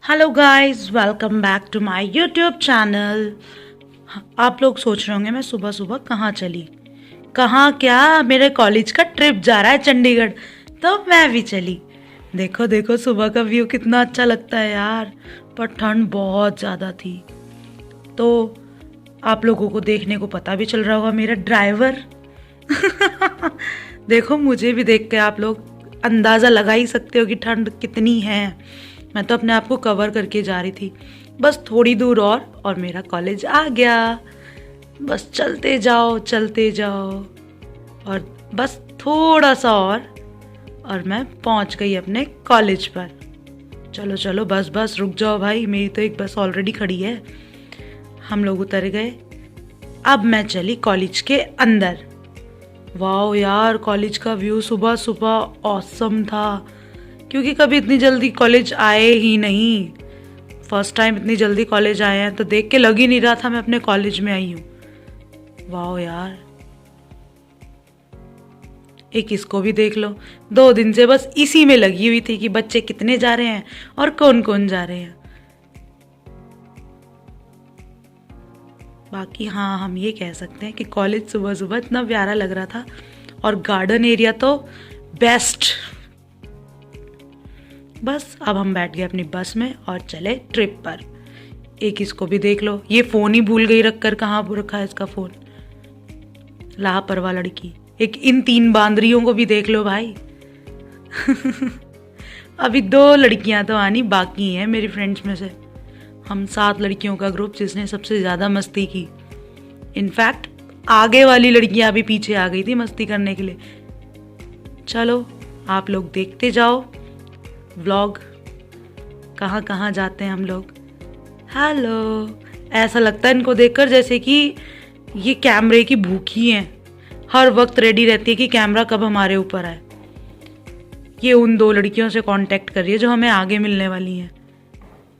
Hello guys, welcome back to my YouTube channel. आप लोग सोच रहे होंगे मैं सुबह सुबह कहाँ चली। कहाँ क्या, मेरे कॉलेज का ट्रिप जा रहा है चंडीगढ़, तो मैं भी चली। देखो देखो सुबह का व्यू कितना अच्छा लगता है यार, पर ठंड बहुत ज़्यादा थी। तो आप लोगों को देखने को पता भी चल रहा होगा मेरा ड्राइवर। देखो मुझे भी देख के आप लोग अंदाज़ा लगा ही सकते हो कि ठंड कितनी है। मैं तो अपने आप को कवर करके जा रही थी। बस थोड़ी दूर और मेरा कॉलेज आ गया। बस चलते जाओ चलते जाओ, और बस थोड़ा सा और मैं पहुंच गई अपने कॉलेज पर। चलो चलो बस बस रुक जाओ भाई, मेरी तो एक बस ऑलरेडी खड़ी है। हम लोग उतर गए। अब मैं चली कॉलेज के अंदर। वाह यार, कॉलेज का व्यू सुबह सुबह ऑसम था, क्योंकि कभी इतनी जल्दी कॉलेज आए ही नहीं। फर्स्ट टाइम इतनी जल्दी कॉलेज आए हैं, तो देख के लग ही नहीं रहा था मैं अपने कॉलेज में आई हूँ। वाह यार, एक इसको भी देख लो। 2 दिन से बस इसी में लगी हुई थी कि बच्चे कितने जा रहे हैं और कौन कौन जा रहे हैं। बाकी हाँ, हम ये कह सकते हैं कि कॉलेज सुबह सुबह इतना प्यारा लग रहा था, और गार्डन एरिया तो बेस्ट। बस अब हम बैठ गए अपनी बस में और चले ट्रिप पर। एक इसको भी देख लो, ये फ़ोन ही भूल गई रख कर। कहाँ रखा है इसका फ़ोन, लापरवाह लड़की। एक इन 3 बांदरियों को भी देख लो भाई। अभी 2 लड़कियां तो आनी बाकी हैं मेरी फ्रेंड्स में से। हम 7 लड़कियों का ग्रुप जिसने सबसे ज़्यादा मस्ती की। इनफैक्ट आगे वाली लड़कियां अभी पीछे आ गई थी मस्ती करने के लिए। चलो आप लोग देखते जाओ व्लॉग, कहाँ कहाँ जाते हैं हम लोग। हेलो, ऐसा लगता है इनको देखकर जैसे कि ये कैमरे की भूखी हैं, हर वक्त रेडी रहती है कि कैमरा कब हमारे ऊपर आए। ये उन 2 लड़कियों से कांटेक्ट कर रही है जो हमें आगे मिलने वाली हैं।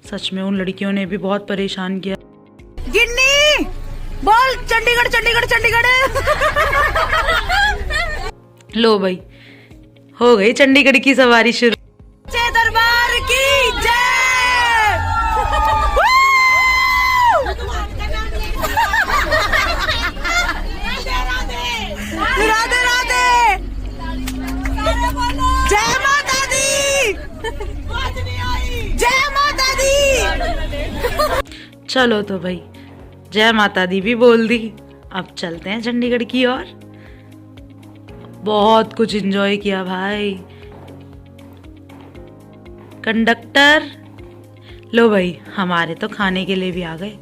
सच में उन लड़कियों ने भी बहुत परेशान किया। गिन्नी बोल, चंडीगढ़ चंडीगढ़ चंडीगढ़। लो भाई, हो गई चंडीगढ़ की सवारी शुरू। दरबार की जय। राधे राधे, जय माता दी, जय माता दी। चलो तो भाई, जय माता दी भी बोल दी। अब चलते हैं चंडीगढ़ की ओर। बहुत कुछ एंजॉय किया भाई। कंडक्टर, लो भाई, हमारे तो खाने के लिए भी आ गए।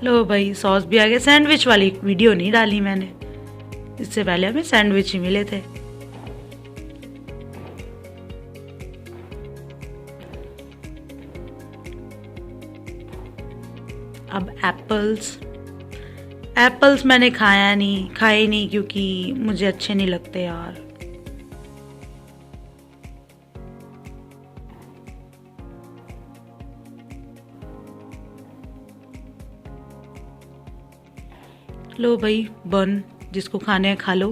लो भाई, सॉस भी आ गया। सैंडविच वाली वीडियो नहीं डाली मैंने, इससे पहले हमें सैंडविच ही मिले थे। अब एप्पल्स मैंने खाए नहीं, क्योंकि मुझे अच्छे नहीं लगते यार। लो भाई, बन जिसको खाने हैं खा लो।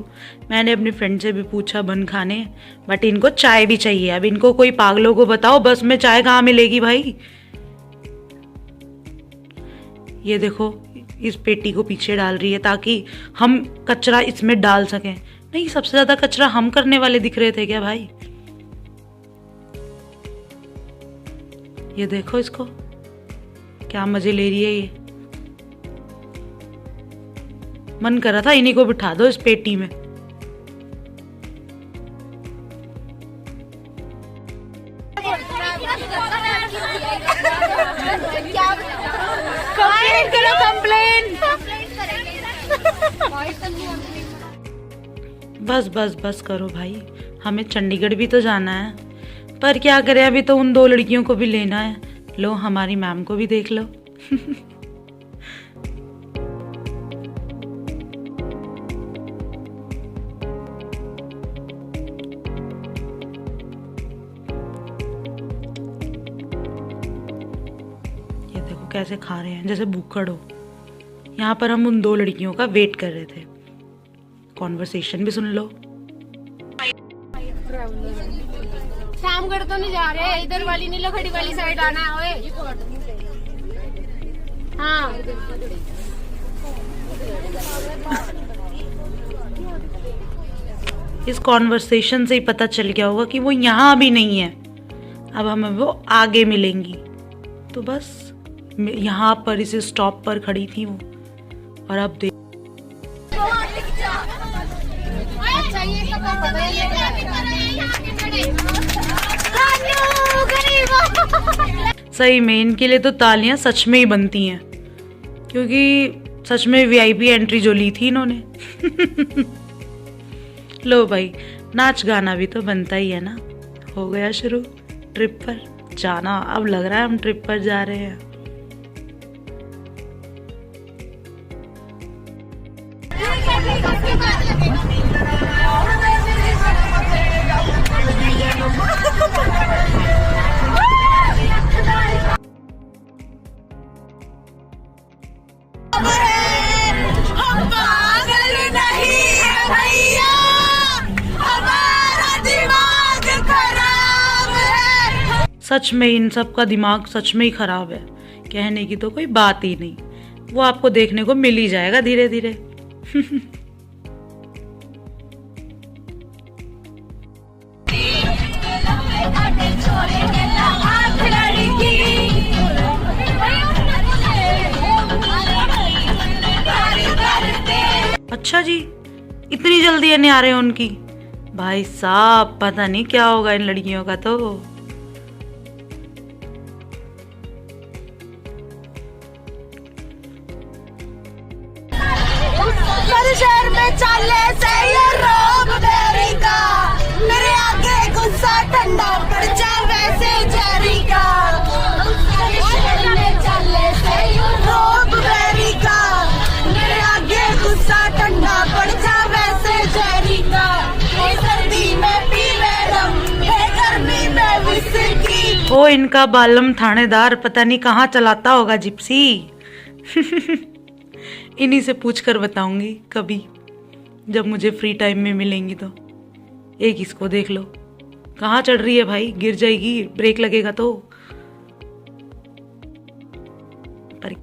मैंने अपनी फ्रेंड से भी पूछा बन खाने, बट इनको चाय भी चाहिए। अब इनको कोई पागलों को बताओ बस में चाय कहाँ मिलेगी भाई। ये देखो, इस पेटी को पीछे डाल रही है ताकि हम कचरा इसमें डाल सकें। नहीं, सबसे ज्यादा कचरा हम करने वाले दिख रहे थे क्या भाई। ये देखो इसको, क्या मजे ले रही है ये। मन कर रहा था इन्हीं को बिठा दो इस पेटी में। बस बस बस करो भाई, हमें चंडीगढ़ भी तो जाना है। पर क्या करें, अभी तो उन 2 लड़कियों को भी लेना है। लो, हमारी मैम को भी देख लो। ये देखो कैसे खा रहे हैं, जैसे भूखड़ हो। यहाँ पर हम उन 2 लड़कियों का वेट कर रहे थे। कॉन्वर्सेशन भी सुन लो। शामगढ़ तो नहीं जा रहे, इधर वाली नीलखड़ी वाली साइड आना है। ओए हाँ इस कॉन्वर्सेशन से ही पता चल गया होगा कि वो यहाँ भी नहीं है। अब हमें वो आगे मिलेंगी। तो बस यहाँ पर इस स्टॉप पर खड़ी थी वो, और अब देख सही में इनके लिए तो तालियां सच में ही बनती हैं, क्योंकि सच में वीआईपी एंट्री जो ली थी इन्होंने। लो भाई, नाच गाना भी तो बनता ही है ना। हो गया शुरू ट्रिप पर जाना। अब लग रहा है हम ट्रिप पर जा रहे हैं। सच में इन सब का दिमाग सच में ही खराब है। कहने की तो कोई बात ही नहीं, वो आपको देखने को मिल ही जाएगा धीरे धीरे। अच्छा जी, इतनी जल्दी आने आ रहे हैं उनकी? भाई साहब पता नहीं क्या होगा इन लड़कियों का तो। शहर में चले से ये रोब बेरी का, मेरे आगे गुस्सा ठंडा पड़ जाए वैसे जेरी का। शहर में चले से ये रोब बेरी का, मेरे आगे गुस्सा ठंडा पड़ जाए वैसे जेरी का। सर्दी में पीले रम, गर्मी में विस्की। ओ इनका बालम थानेदार पता नहीं कहाँ चलाता होगा जिप्सी। इन्हीं से पूछ कर बताऊंगी कभी, जब मुझे फ्री टाइम में मिलेंगी तो। एक इसको देख लो, कहाँ चढ़ रही है भाई, गिर जाएगी, ब्रेक लगेगा तो। पर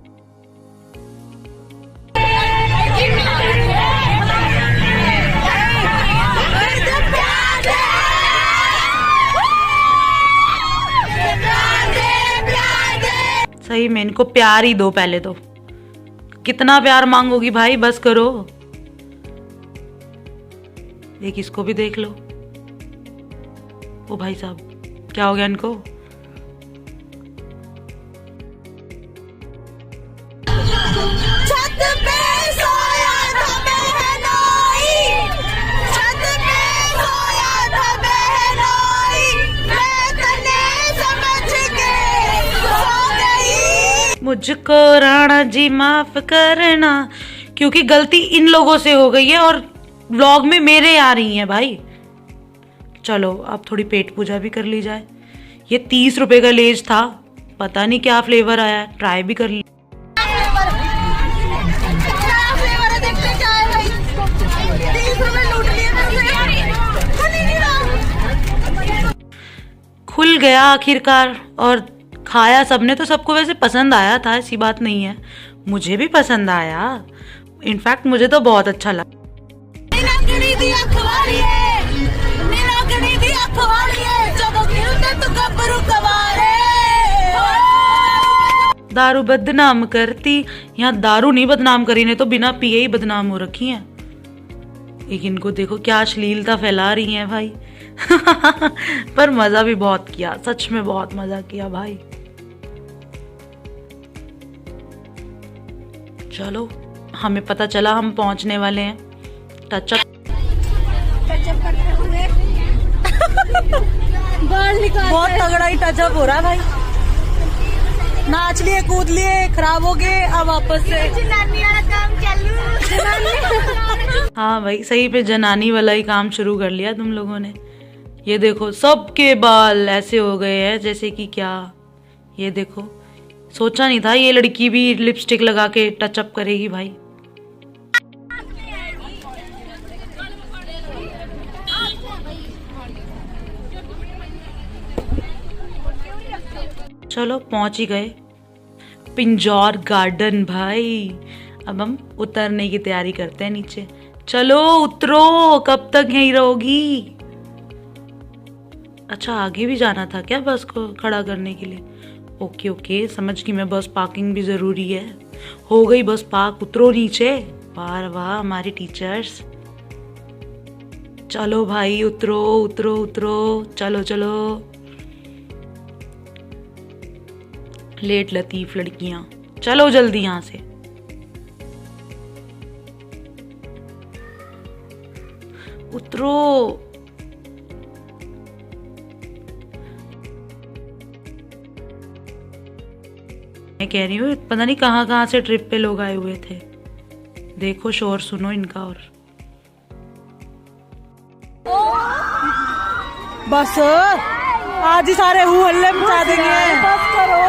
सही में इनको प्यार ही दो पहले तो। कितना प्यार मांगोगी भाई, बस करो। एक इसको भी देख लो। ओ भाई साहब क्या हो गया इनको? छत पे सोया था बहनोई, छत पे सोया था बहनोई, मैं तने समझ के सो गई। मुझको राणा जी माफ करना, क्योंकि गलती इन लोगों से हो गई है और व्लॉग में मेरे आ रही हैं भाई। चलो अब थोड़ी पेट पूजा भी कर ली जाए। ये 30 रुपए का लेज था, पता नहीं क्या फ्लेवर आया, ट्राई भी कर ली। खुल गया आखिरकार और खाया सबने, तो सबको वैसे पसंद आया था, ऐसी बात नहीं है। मुझे भी पसंद आया, इनफैक्ट मुझे तो बहुत अच्छा लगा। दारू बदनाम करती, यहाँ दारू नहीं बदनाम करी ने तो बिना पिए ही बदनाम हो रखी हैं। एक इनको देखो क्या अश्लीलता फैला रही हैं भाई। पर मजा भी बहुत किया, सच में बहुत मजा किया भाई। चलो हमें पता चला हम पहुंचने वाले हैं। टचअप बहुत तगड़ा ही टचअप हो रहा है भाई। नाच लिए, कूद लिए, खराब हो गए, अब वापस से जनानी वाला काम चालू। हाँ भाई सही पे जनानी वाला ही काम शुरू कर लिया तुम लोगों ने। ये देखो सबके बाल ऐसे हो गए हैं जैसे कि क्या, ये देखो सोचा नहीं था ये लड़की भी लिपस्टिक लगा के टचअप करेगी भाई। चलो पहुंच ही गए पिंजौर गार्डन भाई। अब हम उतरने की तैयारी करते हैं नीचे। चलो उतरो, कब तक यहीं रहोगी? अच्छा आगे भी जाना था क्या बस को खड़ा करने के लिए? ओके ओके समझ गई मैं, बस पार्किंग भी जरूरी है। हो गई बस पार्क, उतरो नीचे। वाह वाह हमारे टीचर्स। चलो भाई उतरो उतरो उतरो, चलो चलो। लेट लतीफ लड़कियां, चलो जल्दी यहां से। उतरो। मैं कह रही हूँ पता नहीं कहाँ कहाँ से ट्रिप पे लोग आए हुए थे। देखो शोर सुनो इनका। और बस आज ही सारे हु हल्ले मचा देंगे। बस करो।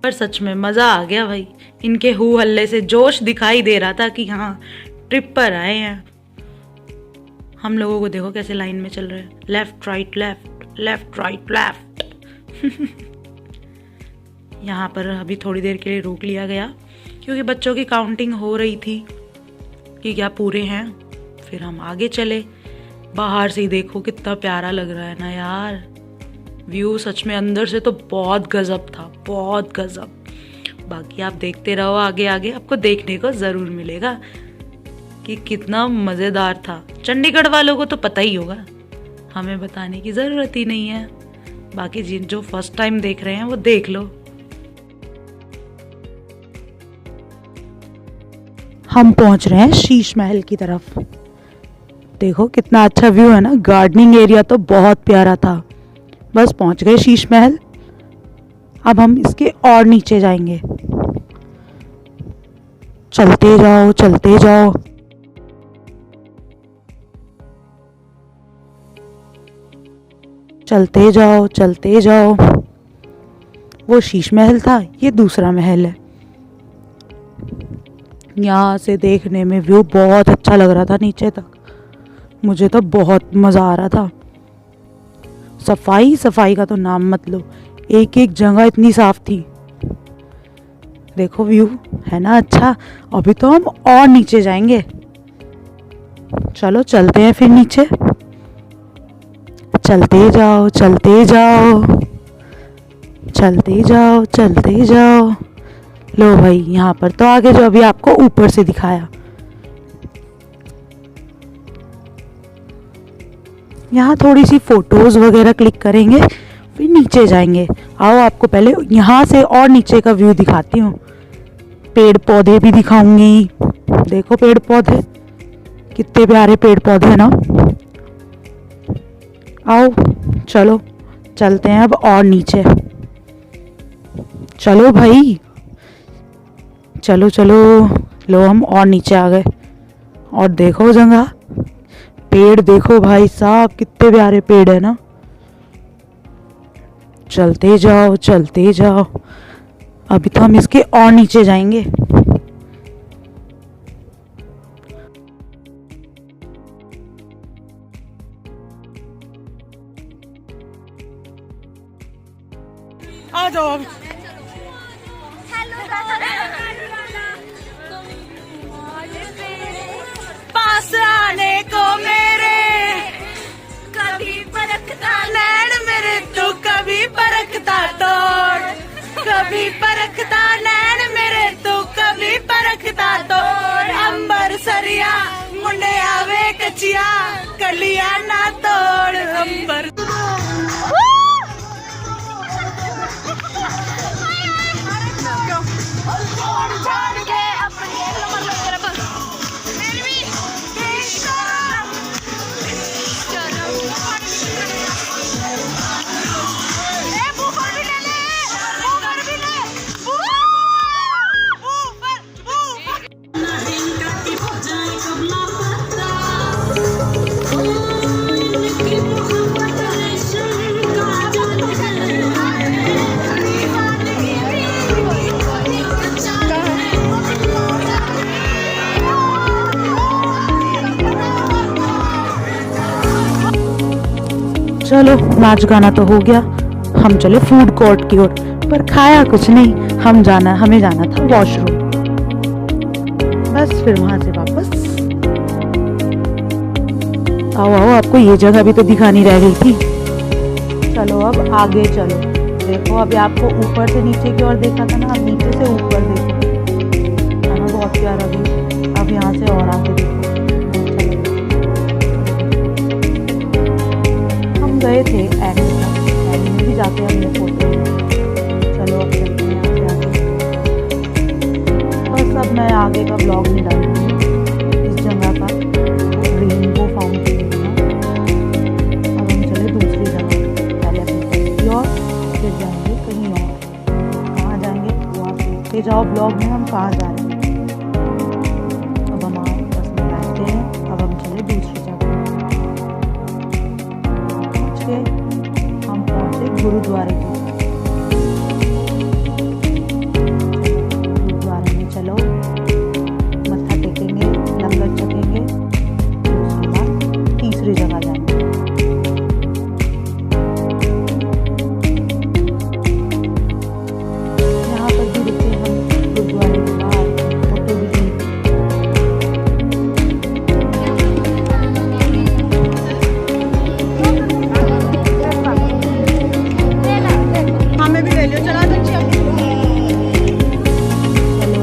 पर सच में मजा आ गया भाई, इनके हु हल्ले से जोश दिखाई दे रहा था कि हाँ ट्रिप पर आए हैं। हम लोगों को देखो कैसे लाइन में चल रहे हैं, left right left left right left. यहाँ पर अभी थोड़ी देर के लिए रोक लिया गया क्योंकि बच्चों की काउंटिंग हो रही थी कि क्या पूरे हैं। फिर हम आगे चले। बाहर से ही देखो कितना प्यारा लग रहा है ना यार व्यू, सच में अंदर से तो बहुत गजब था, बहुत गजब। बाकी आप देखते रहो, आगे आगे आपको देखने को जरूर मिलेगा कि कितना मजेदार था। चंडीगढ़ वालों को तो पता ही होगा, हमें बताने की जरूरत ही नहीं है। बाकी जिन जो फर्स्ट टाइम देख रहे हैं वो देख लो। हम पहुंच रहे हैं शीश महल की तरफ। देखो कितना अच्छा व्यू है ना, गार्डनिंग एरिया तो बहुत प्यारा था। बस पहुंच गए शीश महल। अब हम इसके और नीचे जाएंगे। चलते जाओ चलते जाओ। चलते जाओ चलते जाओ। वो शीश महल था, ये दूसरा महल है। यहाँ से देखने में व्यू बहुत अच्छा लग रहा था नीचे तक, मुझे तो बहुत मज़ा आ रहा था। सफाई सफाई का तो नाम मत लो, एक एक जगह इतनी साफ थी। देखो व्यू है ना अच्छा। अभी तो हम और नीचे जाएंगे। चलो चलते हैं फिर नीचे। चलते जाओ चलते जाओ चलते जाओ चलते जाओ। लो भाई यहाँ पर तो आगे जो अभी आपको ऊपर से दिखाया। यहाँ थोड़ी सी फोटोज वगैरह क्लिक करेंगे फिर नीचे जाएंगे। आओ आपको पहले यहाँ से और नीचे का व्यू दिखाती हूँ। पेड़ पौधे भी दिखाऊंगी। देखो पेड़ पौधे कितने प्यारे पेड़ पौधे हैं ना। आओ चलो चलते हैं अब और नीचे। चलो भाई चलो चलो। लो हम और नीचे आ गए। और देखो जगह, पेड़ देखो भाई साहब कितने प्यारे पेड़ है ना। चलते जाओ चलते जाओ। अभी तो हम इसके और नीचे जाएंगे। आ जाओ अब। पास आने को मेरे कभी परखता नैन मेरे, तो कभी परखता तोड़। कभी परखता नैन मेरे, तो कभी परखता तोड़। अंबर सरिया मुंडे आवे कचिया, कलिया ना तोड़। अंबर चलो नाच गाना तो हो गया, हम चले फूड कोर्ट की ओर, पर खाया कुछ नहीं। हमें जाना था वॉशरूम। बस फिर वहां से वापस। आओ आओ, आपको ये जगह भी तो दिखानी रह गई थी। चलो अब आगे चलो। देखो अभी आपको ऊपर से नीचे की ओर देखा था ना, अब नीचे से ऊपर देखो, है ना बहुत प्यारा व्यू। अब यहाँ से और आगे देखो। हम गए थे एंड में भी जाके हमने फोटो ली। चलो अब चलते हैं यहाँ से आगे। बस अब मैं आगे का ब्लॉग नहीं डालूंगी इस जगह का, रेनबो फाउंटेन है। अब हम चले दूसरी जगह, पहले अपनी तस्वीर और फिर जाएंगे कहीं और। कहाँ जाएंगे वो आप देखते जाओ ब्लॉग में हम कहाँ जा रहे हैं। अब हम बस में बैठते हैं। अब हम चले दूसरी जगह। हम पहुँचे गुरुद्वारे की। गुरुद्वारे में चलो, मत्था टेकेंगे, लंगर चखेंगे, उसके बाद तीसरी जगह जाएंगे। यहाँ पर भी रुके हम गुरुद्वारे के बाहर, फोटो भी ली। हमें भी ले लियो, चला दो। चलो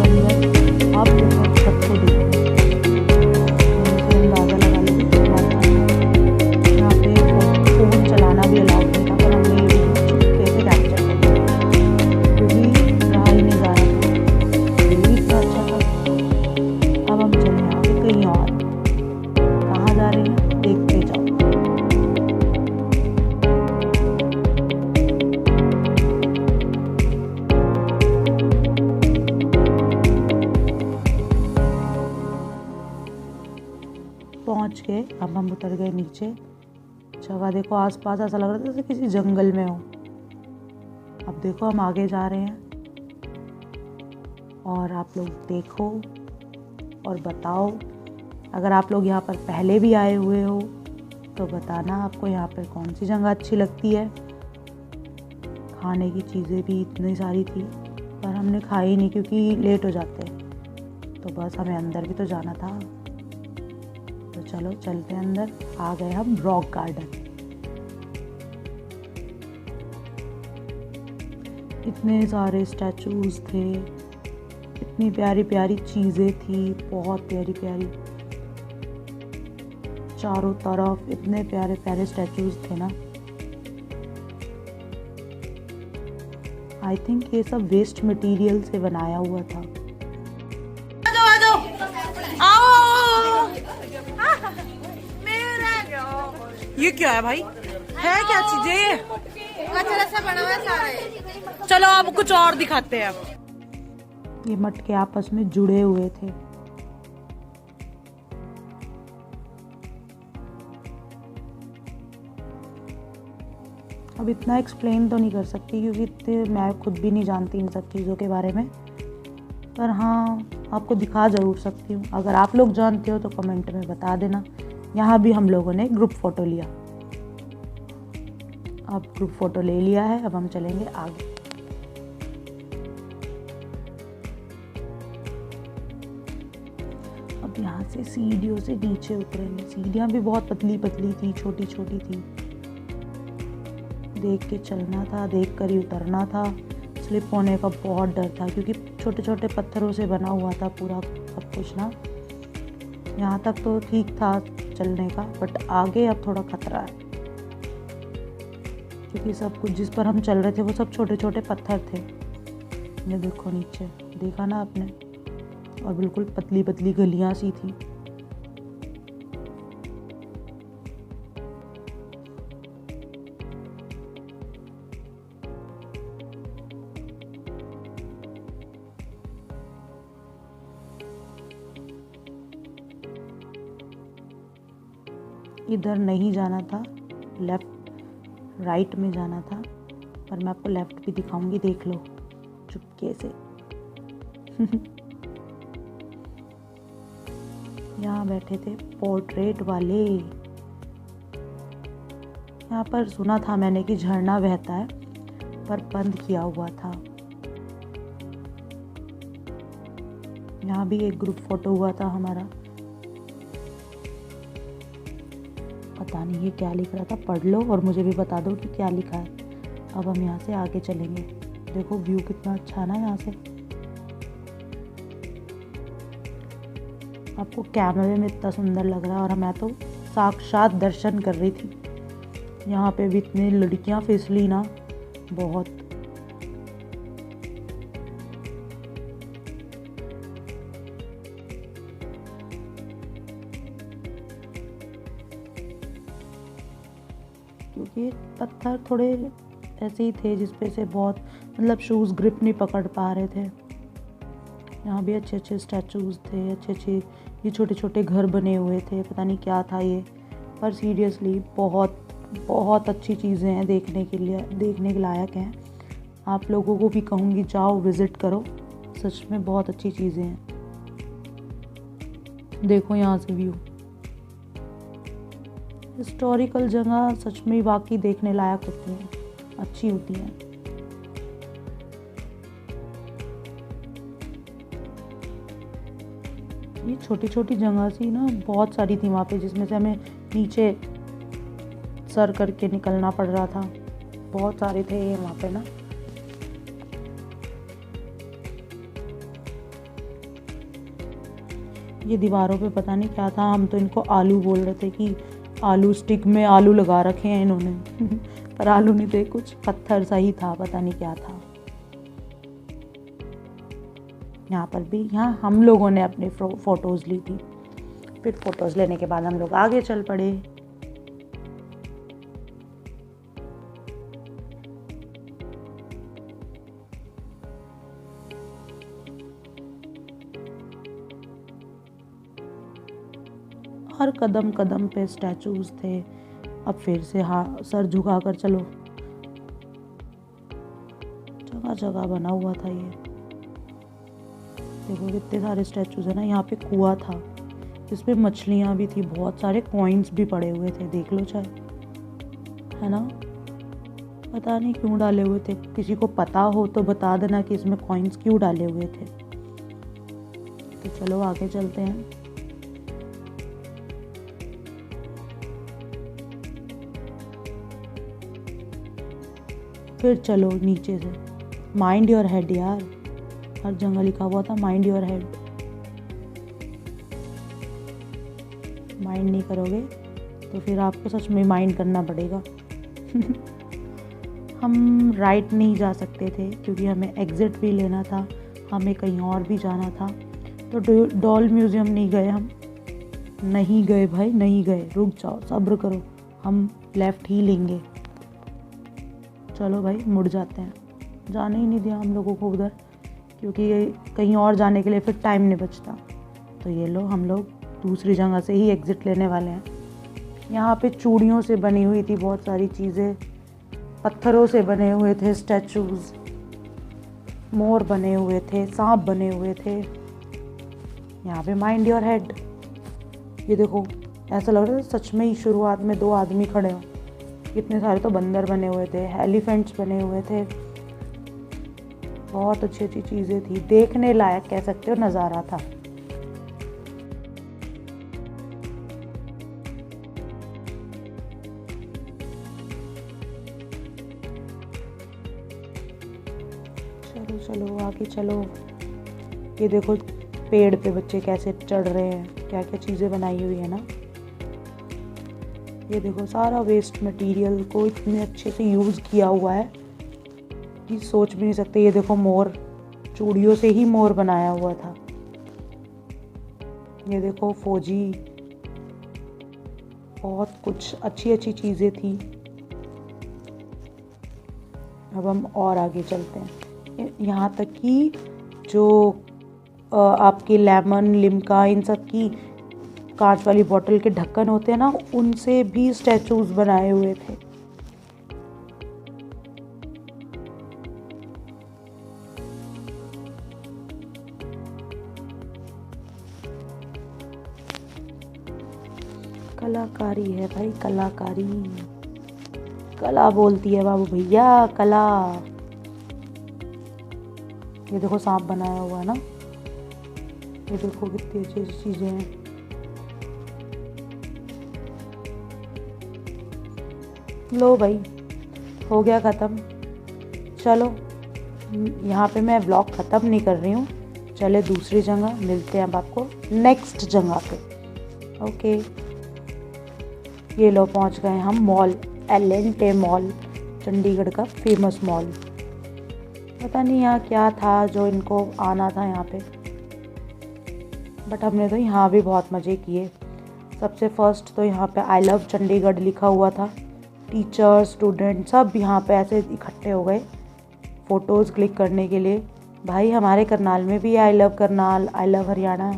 अंदर। आप ऊपर छत को देखो, उनसे अंदाजा लगा लो कितना था। यहाँ पे फोन चलाना भी अलाउड नहीं था, पर हमने ये वीडियो चुपके से कैप्चर कर लिया क्योंकि रहा ही नहीं जा रहा था। ये भी इतना अच्छा था। अब हम चले आगे कहीं और। कहाँ जा रहे हैं देखते जाओ। पहुंच गए। अब हम उतर गए नीचे। जगह देखो आसपास ऐसा लग रहा था जैसे किसी जंगल में हो। अब देखो हम आगे जा रहे हैं और आप लोग देखो और बताओ। अगर आप लोग यहाँ पर पहले भी आए हुए हो तो बताना आपको यहाँ पर कौन सी जगह अच्छी लगती है। खाने की चीज़ें भी इतनी सारी थी पर हमने खाई नहीं क्योंकि लेट हो जाते हैं। तो बस हमें अंदर भी तो जाना था, तो चलो चलते हैं अंदर। आ गए हम रॉक गार्डन। इतने सारे स्टैचूज थे, इतनी प्यारी प्यारी चीज़ें थी, बहुत प्यारी प्यारी। चारों तरफ इतने प्यारे प्यारे स्टैचूज थे ना। आई थिंक ये सब वेस्ट मटेरियल से बनाया हुआ था। ये क्या है भाई? है क्या चीजें ये? कचरा सा बना हुआ है सारा। चलो अब कुछ और दिखाते हैं। ये मटके आपस में जुड़े हुए थे। अब इतना एक्सप्लेन तो नहीं कर सकती क्योंकि इतने मैं खुद भी नहीं जानती इन सब चीज़ों के बारे में, पर हाँ आपको दिखा ज़रूर सकती हूँ। अगर आप लोग जानते हो तो कमेंट में बता देना। यहाँ भी हम लोगों ने ग्रुप फ़ोटो लिया। अब ग्रुप फ़ोटो ले लिया है, अब हम चलेंगे आगे। अब यहाँ से सीढ़ियों से नीचे उतरेंगे। सीढ़ियाँ भी बहुत पतली पतली थी, छोटी छोटी थी। देख के चलना था, देख कर ही उतरना था। स्लिप होने का बहुत डर था क्योंकि छोटे छोटे पत्थरों से बना हुआ था पूरा सब कुछ ना। यहाँ तक तो ठीक था चलने का, बट आगे अब थोड़ा खतरा है क्योंकि सब कुछ जिस पर हम चल रहे थे वो सब छोटे छोटे पत्थर थे। ये देखो नीचे, देखा ना आपने, और बिल्कुल पतली पतली गलियां सी थी। इधर नहीं जाना था, लेफ्ट राइट में जाना था, पर मैं आपको लेफ्ट भी दिखाऊंगी, देख लो चुपके से। यहाँ बैठे थे पोर्ट्रेट वाले। यहाँ पर सुना था मैंने कि झरना बहता है, पर बंद किया हुआ था। यहाँ भी एक ग्रुप फोटो हुआ था हमारा। पता नहीं ये क्या लिख रहा था, पढ़ लो और मुझे भी बता दो कि क्या लिखा है। अब हम यहाँ से आगे चलेंगे। देखो व्यू कितना अच्छा है ना यहाँ से। आपको कैमरे में इतना सुंदर लग रहा है और मैं तो साक्षात दर्शन कर रही थी। यहाँ पे भी इतनी लड़कियाँ फिसली ना, बहुत। क्योंकि पत्थर थोड़े ऐसे ही थे जिसपे से बहुत मतलब शूज़ ग्रिप नहीं पकड़ पा रहे थे। यहाँ भी अच्छे अच्छे स्टैचूज़ थे, अच्छे अच्छे ये छोटे छोटे घर बने हुए थे। पता नहीं क्या था ये, पर सीरियसली बहुत बहुत अच्छी चीज़ें हैं, देखने के लायक हैं। आप लोगों को भी कहूँगी जाओ विज़िट करो, सच में बहुत अच्छी चीज़ें हैं। देखो यहाँ से व्यू। हिस्टोरिकल जगह सच में वाकई देखने लायक होती हैं, अच्छी होती हैं। ये छोटी छोटी जगह सी ना बहुत सारी थी वहाँ पे, जिसमें से हमें नीचे सर करके निकलना पड़ रहा था। बहुत सारे थे ये वहाँ पे ना। ये दीवारों पे पता नहीं क्या था, हम तो इनको आलू बोल रहे थे कि आलू स्टिक में आलू लगा रखे हैं इन्होंने पर आलू नहीं थे, कुछ पत्थर सा ही था, पता नहीं क्या था। यहाँ पर भी, यहाँ हम लोगों ने अपने फ़ोटोज़ ली थी। फिर फ़ोटोज़ लेने के बाद हम लोग आगे चल पड़े। हर कदम कदम पे स्टैचूज़ थे। अब फिर से सर झुका कर चलो, जगह जगह बना हुआ था ये। देखो कितने सारे स्टैचूज़ है ना। यहाँ पे कुआं था जिसपे मछलियाँ भी थी, बहुत सारे कॉइन्स भी पड़े हुए थे, देख लो चाहे, है ना। पता नहीं क्यों डाले हुए थे, किसी को पता हो तो बता देना कि इसमें कॉइन्स क्यों डाले हुए थे। तो चलो आगे चलते हैं। फिर चलो नीचे से। माइंड योर हेड यार, हर जगह लिखा हुआ था माइंड योर हेड। माइंड नहीं करोगे तो फिर आपको सच में माइंड करना पड़ेगा हम राइट नहीं जा सकते थे क्योंकि हमें एग्ज़िट भी लेना था, हमें कहीं और भी जाना था। तो डॉल म्यूज़ियम नहीं गए हम, नहीं गए भाई, नहीं गए। रुक जाओ, सब्र करो, हम लेफ़्ट ही लेंगे। चलो भाई मुड़ जाते हैं। जाने ही नहीं दिया हम लोगों को उधर, क्योंकि कहीं और जाने के लिए फिर टाइम नहीं बचता। तो ये लो, हम लोग दूसरी जगह से ही एग्ज़िट लेने वाले हैं। यहाँ पे चूड़ियों से बनी हुई थी बहुत सारी चीज़ें, पत्थरों से बने हुए थे स्टैचूज़, मोर बने हुए थे, सांप बने हुए थे। यहाँ पे माइंड योर हेड। ये देखो, ऐसा लग रहा है सच में ही शुरुआत में 2 आदमी खड़े हों। कितने सारे तो बंदर बने हुए थे, एलिफेंट्स बने हुए थे। बहुत अच्छी अच्छी चीज़ें थी, देखने लायक कह सकते हो नज़ारा था। चलो चलो आगे चलो। ये देखो पेड़ पे बच्चे कैसे चढ़ रहे हैं, क्या क्या चीज़ें बनाई हुई है ना। ये देखो सारा वेस्ट मटेरियल को इतने अच्छे से यूज़ किया हुआ है कि सोच भी नहीं सकते। ये देखो मोर, चूड़ियों से ही मोर बनाया हुआ था। ये देखो फौजी, बहुत कुछ अच्छी अच्छी चीज़ें थी। अब हम और आगे चलते हैं। यहाँ तक कि जो आपके लेमन, लिम्का, इन सब की कांच वाली बोतल के ढक्कन होते हैं ना, उनसे भी स्टैचूज़ बनाए हुए थे। कलाकारी है भाई, कलाकारी। कला बोलती है बाबू भैया, कला। ये देखो सांप बनाया हुआ है ना, ये देखो कितनी अच्छी अच्छी चीजें हैं। लो भाई, हो गया ख़त्म। चलो यहाँ पे मैं व्लॉग ख़त्म नहीं कर रही हूँ, चले दूसरी जगह मिलते हैं अब आपको नेक्स्ट जगह पे। ओके, ये लो पहुँच गए हम मॉल, एल&टे मॉल, चंडीगढ़ का फेमस मॉल। पता नहीं यहाँ क्या था जो इनको आना था यहाँ पे, बट हमने तो यहाँ भी बहुत मज़े किए। सबसे फर्स्ट तो यहाँ पे आई लव चंडीगढ़ लिखा हुआ था, टीचर्स स्टूडेंट सब यहाँ पे ऐसे इकट्ठे हो गए फ़ोटोज़ क्लिक करने के लिए। भाई हमारे करनाल में भी I love Karnal, I love Haryana,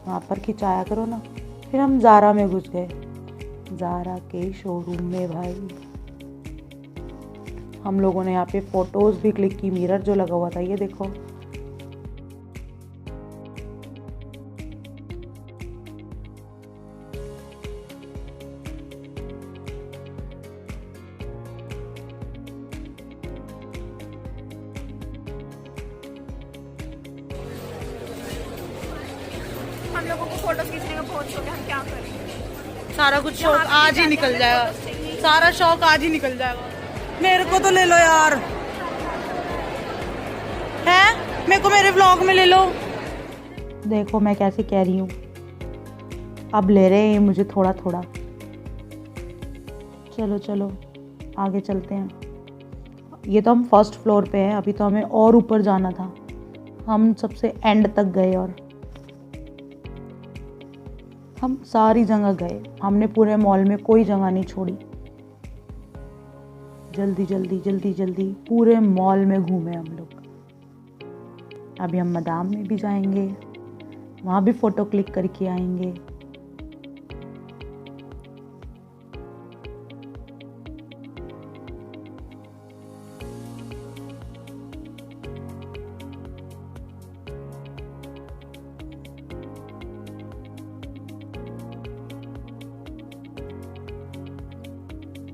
वहाँ पर खिंचाया करो ना। फिर हम ज़ारा में घुस गए, ज़ारा के शोरूम में भाई हम लोगों ने यहाँ पे फ़ोटोज़ भी क्लिक की। मिरर जो लगा हुआ था ये देखो, हम लोगों को फोटोज खींचने का बहुत शौक है, हम क्या करें। सारा कुछ शौक आज ही निकल जाएगा, सारा शौक आज ही निकल जाएगा। मेरे को तो ले लो यार, है मेरे को मेरे व्लॉग में ले लो। देखो मैं कैसे कह रही हूँ, अब ले रहे हैं मुझे थोड़ा थोड़ा। चलो चलो आगे चलते हैं। ये तो हम फर्स्ट फ्लोर पे हैं, अभी तो हमें और ऊपर जाना था। हम सबसे एंड तक गए और हम सारी जगह गए, हमने पूरे मॉल में कोई जगह नहीं छोड़ी। जल्दी जल्दी जल्दी जल्दी पूरे मॉल में घूमे हम लोग। अभी हम मदाम में भी जाएंगे, वहाँ भी फ़ोटो क्लिक करके आएंगे।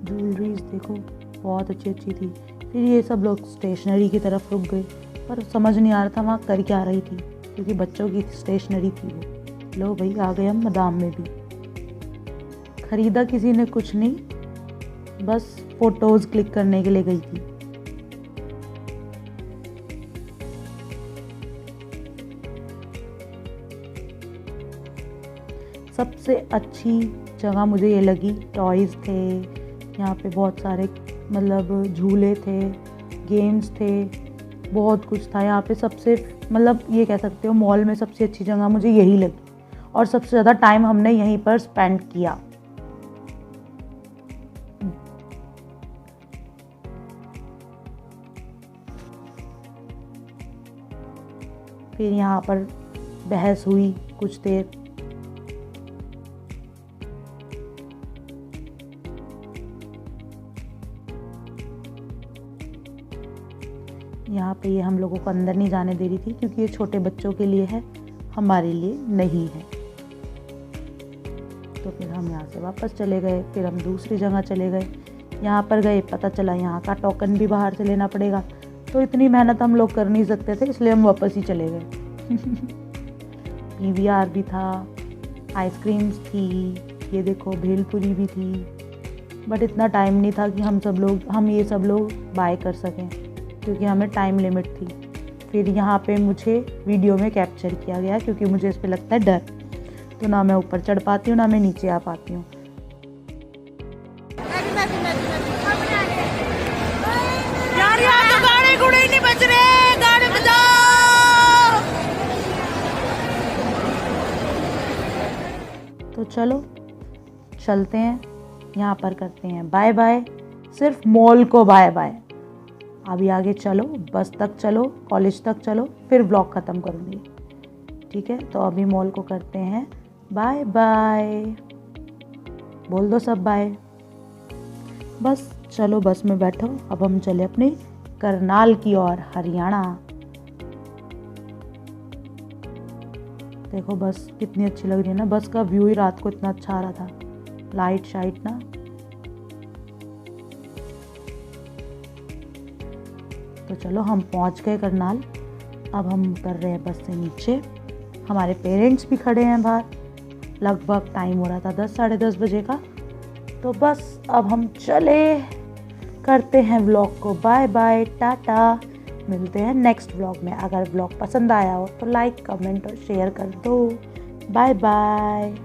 ज्वेलरीज देखो बहुत अच्छी अच्छी थी। फिर ये सब लोग स्टेशनरी की तरफ रुक गए, पर समझ नहीं आ रहा था वहाँ कर क्या रही थी, क्योंकि बच्चों की स्टेशनरी थी वो। लो भाई आ गए हम मदाम में भी। खरीदा किसी ने कुछ नहीं, बस फोटोज़ क्लिक करने के लिए गई थी। सबसे अच्छी जगह मुझे ये लगी, टॉयज़ थे यहाँ पे, बहुत सारे मतलब झूले थे, गेम्स थे, बहुत कुछ था यहाँ पे। सबसे मतलब ये कह सकते हो मॉल में सबसे अच्छी जगह मुझे यही लगी, और सबसे ज़्यादा टाइम हमने यहीं पर स्पेंड किया। फिर यहाँ पर बहस हुई कुछ देर। यहाँ पे ये हम लोगों को अंदर नहीं जाने दे रही थी, क्योंकि ये छोटे बच्चों के लिए है, हमारे लिए नहीं है। तो फिर हम यहाँ से वापस चले गए। फिर हम दूसरी जगह चले गए, यहाँ पर गए, पता चला यहाँ का टोकन भी बाहर से लेना पड़ेगा। तो इतनी मेहनत हम लोग कर नहीं सकते थे, इसलिए हम वापस ही चले गए। PVR भी था, आइसक्रीम्स थी, ये देखो भेलपुरी भी थी, बट इतना टाइम नहीं था कि हम ये सब लोग बाय कर सकें, क्योंकि हमें टाइम लिमिट थी। फिर यहाँ पे मुझे वीडियो में कैप्चर किया गया, क्योंकि मुझे इस पे लगता है डर, तो ना मैं ऊपर चढ़ पाती हूँ ना मैं नीचे आ पाती हूँ। यार यहाँ तो गाड़ी गुड़े ही नहीं बच रहे, गाड़ी बजाओ। तो चलो चलते हैं, यहाँ पर करते हैं बाय बाय, सिर्फ मॉल को बाय बाय। अभी आगे चलो, बस तक चलो, कॉलेज तक चलो, फिर व्लॉग ख़त्म करूँगी, ठीक है। तो अभी मॉल को करते हैं बाय बाय, बोल दो सब बाय। बस चलो बस में बैठो, अब हम चले अपने करनाल की ओर, हरियाणा। देखो बस कितनी अच्छी लग रही है ना, बस का व्यू ही रात को इतना अच्छा आ रहा था, लाइट शाइट ना। तो चलो हम पहुंच गए करनाल। अब हम उतर रहे हैं बस से नीचे। हमारे पेरेंट्स भी खड़े हैं बाहर। लगभग टाइम हो रहा था 10 साढ़े 10 बजे का। तो बस अब हम चले, करते हैं व्लॉग को बाय बाय, टाटा। मिलते हैं नेक्स्ट व्लॉग में। अगर व्लॉग पसंद आया हो तो लाइक कमेंट और शेयर कर दो। Bye bye.